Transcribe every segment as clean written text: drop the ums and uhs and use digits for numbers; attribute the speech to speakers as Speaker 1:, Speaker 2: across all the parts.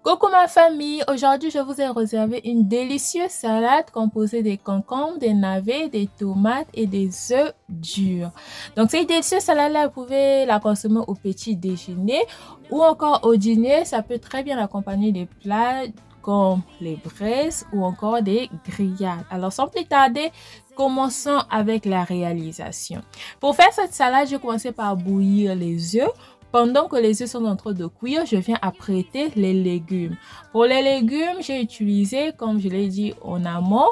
Speaker 1: Coucou ma famille, aujourd'hui je vous ai réservé une délicieuse salade composée des concombres, des navets, des tomates et des œufs durs. Donc cette délicieuse salade-là, vous pouvez la consommer au petit déjeuner ou encore au dîner. Ça peut très bien accompagner des plats comme les braises ou encore des grillades. Alors sans plus tarder, commençons avec la réalisation. Pour faire cette salade, je commençais par bouillir les œufs. Pendant que les œufs sont en train de cuire, je viens apprêter les légumes. Pour les légumes, j'ai utilisé, comme je l'ai dit en amont,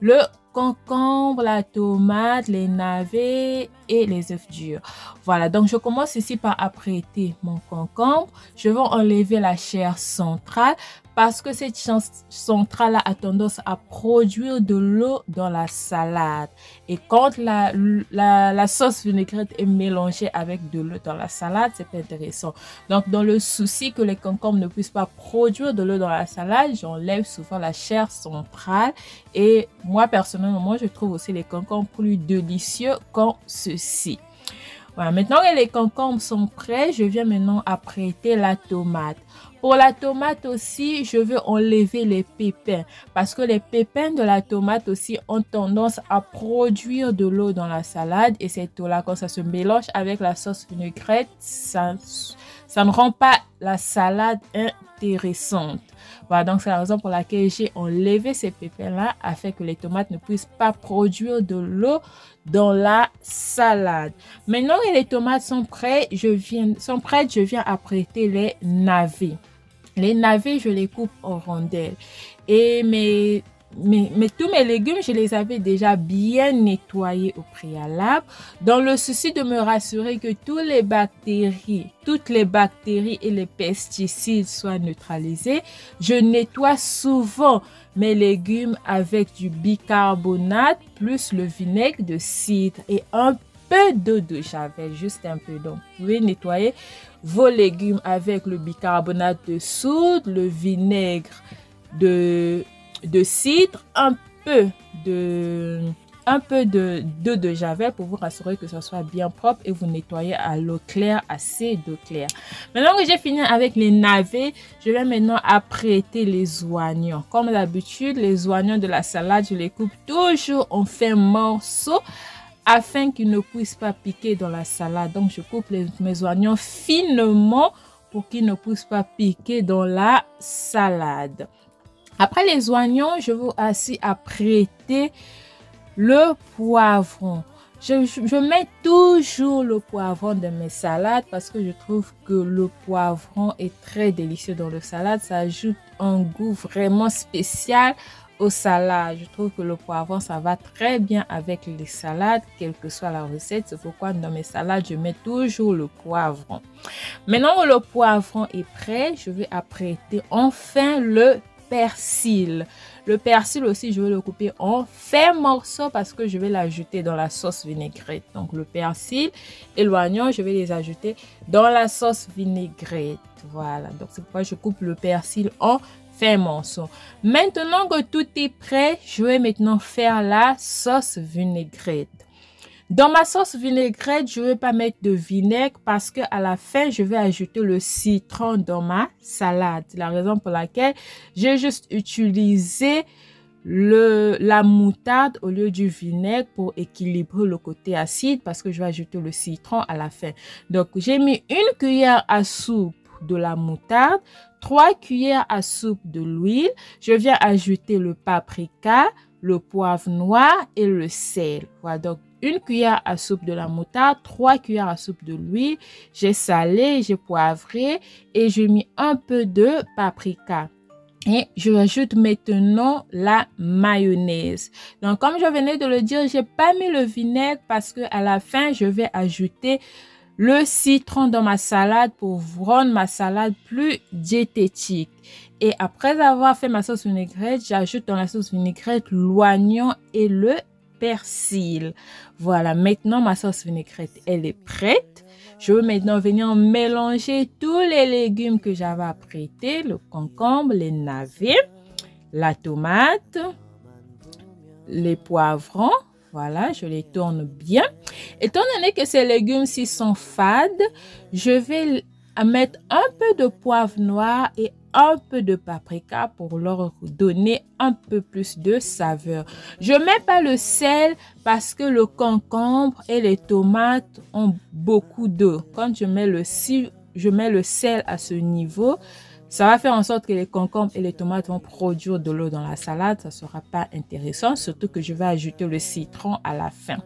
Speaker 1: le concombre, la tomate, les navets et les œufs durs. Voilà, donc je commence ici par apprêter mon concombre. Je vais enlever la chair centrale parce que cette chair centrale a tendance à produire de l'eau dans la salade. Et quand la sauce vinaigrette est mélangée avec de l'eau dans la salade, c'est pas intéressant. Donc, dans le souci que les concombres ne puissent pas produire de l'eau dans la salade, j'enlève souvent la chair centrale. Et moi, personnellement, je trouve aussi les concombres plus délicieux comme ceci. Voilà, maintenant que les concombres sont prêts, je viens maintenant apprêter la tomate. Pour la tomate aussi, je veux enlever les pépins parce que les pépins de la tomate aussi ont tendance à produire de l'eau dans la salade et cette eau-là, quand ça se mélange avec la sauce vinaigrette, ça ne rend pas la salade intéressante. Voilà, donc c'est la raison pour laquelle j'ai enlevé ces pépins-là afin que les tomates ne puissent pas produire de l'eau dans la salade. Maintenant que les tomates sont prêtes, je viens apprêter les navets. Les navets, je les coupe en rondelles. Et tous mes légumes, je les avais déjà bien nettoyés au préalable. Dans le souci de me rassurer que toutes les bactéries et les pesticides soient neutralisés, je nettoie souvent mes légumes avec du bicarbonate plus le vinaigre de cidre et un peu d'eau de javel, juste un peu. Donc, vous pouvez nettoyer vos légumes avec le bicarbonate de soude, le vinaigre de cidre, un peu d'eau de javel pour vous rassurer que ça soit bien propre et vous nettoyez à l'eau claire, assez d'eau claire. Maintenant que j'ai fini avec les navets, je vais maintenant apprêter les oignons. Comme d'habitude, les oignons de la salade, je les coupe toujours en fins morceaux afin qu'ils ne puissent pas piquer dans la salade. Donc, je coupe mes oignons finement pour qu'ils ne puissent pas piquer dans la salade. Après les oignons, je vais aussi apprêter le poivron. Je mets toujours le poivron dans mes salades parce que je trouve que le poivron est très délicieux dans le salade. Ça ajoute un goût vraiment spécial aux salades. Je trouve que le poivron, ça va très bien avec les salades, quelle que soit la recette. C'est pourquoi dans mes salades, je mets toujours le poivron. Maintenant que le poivron est prêt, je vais apprêter enfin le persil. Le persil aussi, je vais le couper en fins morceaux parce que je vais l'ajouter dans la sauce vinaigrette. Donc, le persil et l'oignon, je vais les ajouter dans la sauce vinaigrette. Voilà, donc c'est pourquoi je coupe le persil en fins morceaux. Maintenant que tout est prêt, je vais maintenant faire la sauce vinaigrette. Dans ma sauce vinaigrette, je ne vais pas mettre de vinaigre parce que à la fin, je vais ajouter le citron dans ma salade. C'est la raison pour laquelle j'ai juste utilisé la moutarde au lieu du vinaigre pour équilibrer le côté acide parce que je vais ajouter le citron à la fin. Donc, j'ai mis 1 cuillère à soupe de la moutarde, 3 cuillères à soupe de l'huile. Je viens ajouter le paprika, le poivre noir et le sel. Voilà, donc 1 cuillère à soupe de la moutarde, 3 cuillères à soupe de l'huile. J'ai salé, j'ai poivré et j'ai mis un peu de paprika. Et je rajoute maintenant la mayonnaise. Donc, comme je venais de le dire, j'ai pas mis le vinaigre parce que à la fin, je vais ajouter le citron dans ma salade pour rendre ma salade plus diététique. Et après avoir fait ma sauce vinaigrette, j'ajoute dans la sauce vinaigrette l'oignon et le persil. Voilà, maintenant ma sauce vinaigrette, elle est prête. Je vais maintenant venir mélanger tous les légumes que j'avais apprêtés, le concombre, les navets, la tomate, les poivrons. Voilà, je les tourne bien. Étant donné que ces légumes-ci sont fades, je vais à mettre un peu de poivre noir et un peu de paprika pour leur donner un peu plus de saveur. Je mets pas le sel parce que le concombre et les tomates ont beaucoup d'eau. Quand je mets le sel à ce niveau, ça va faire en sorte que les concombres et les tomates vont produire de l'eau dans la salade. Ça sera pas intéressant, surtout que je vais ajouter le citron à la fin.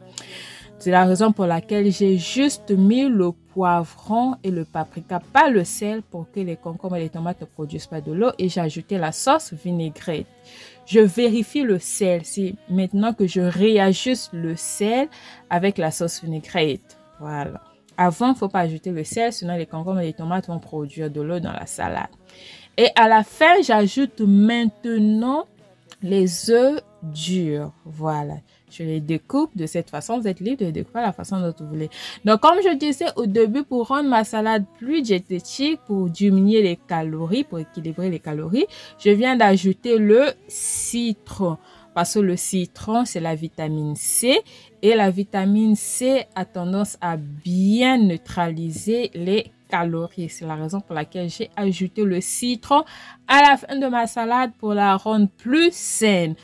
Speaker 1: C'est la raison pour laquelle j'ai juste mis le poivron et le paprika, pas le sel, pour que les concombres et les tomates ne produisent pas de l'eau. Et j'ai ajouté la sauce vinaigrette. Je vérifie le sel. C'est maintenant que je réajuste le sel avec la sauce vinaigrette. Voilà. Avant, il ne faut pas ajouter le sel, sinon les concombres et les tomates vont produire de l'eau dans la salade. Et à la fin, j'ajoute maintenant les œufs durs. Voilà. Je les découpe de cette façon. Vous êtes libre de les découper à la façon dont vous voulez. Donc, comme je disais au début, pour rendre ma salade plus diététique, pour diminuer les calories, pour équilibrer les calories, je viens d'ajouter le citron. Parce que le citron, c'est la vitamine C. Et la vitamine C a tendance à bien neutraliser les calories. C'est la raison pour laquelle j'ai ajouté le citron à la fin de ma salade pour la rendre plus saine.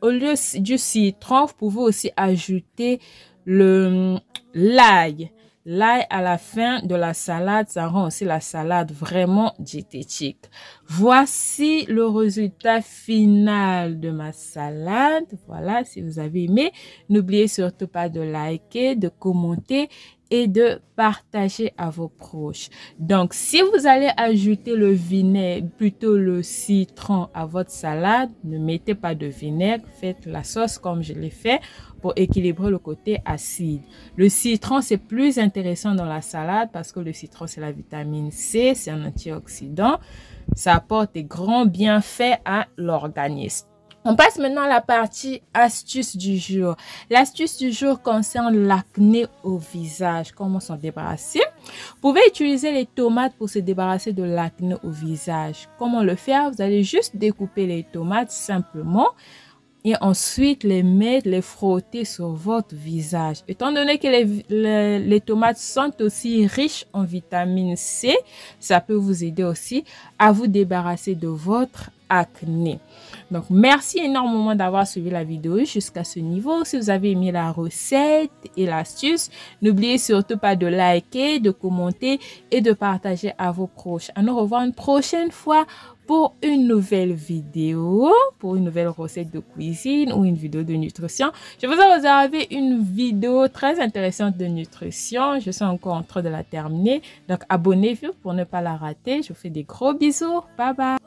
Speaker 1: Au lieu du citron, vous pouvez aussi ajouter l'ail. L'ail à la fin de la salade, ça rend aussi la salade vraiment diététique. Voici le résultat final de ma salade. Voilà, si vous avez aimé, n'oubliez surtout pas de liker, de commenter et de partager à vos proches. Donc, si vous allez ajouter le vinaigre, plutôt le citron à votre salade, ne mettez pas de vinaigre, faites la sauce comme je l'ai fait pour équilibrer le côté acide. Le citron, c'est plus intéressant dans la salade parce que le citron, c'est la vitamine C, c'est un antioxydant. Ça apporte des grands bienfaits à l'organisme. On passe maintenant à la partie astuce du jour. L'astuce du jour concerne l'acné au visage. Comment s'en débarrasser? Vous pouvez utiliser les tomates pour se débarrasser de l'acné au visage. Comment le faire? Vous allez juste découper les tomates simplement et ensuite les frotter sur votre visage. Étant donné que les tomates sont aussi riches en vitamine C, ça peut vous aider aussi à vous débarrasser de votre acné. Donc, merci énormément d'avoir suivi la vidéo jusqu'à ce niveau. Si vous avez aimé la recette et l'astuce, n'oubliez surtout pas de liker, de commenter et de partager à vos proches. À nous revoir une prochaine fois pour une nouvelle vidéo, pour une nouvelle recette de cuisine ou une vidéo de nutrition. Je vous ai réservé une vidéo très intéressante de nutrition. Je suis encore en train de la terminer. Donc, abonnez-vous pour ne pas la rater. Je vous fais des gros bisous. Bye bye.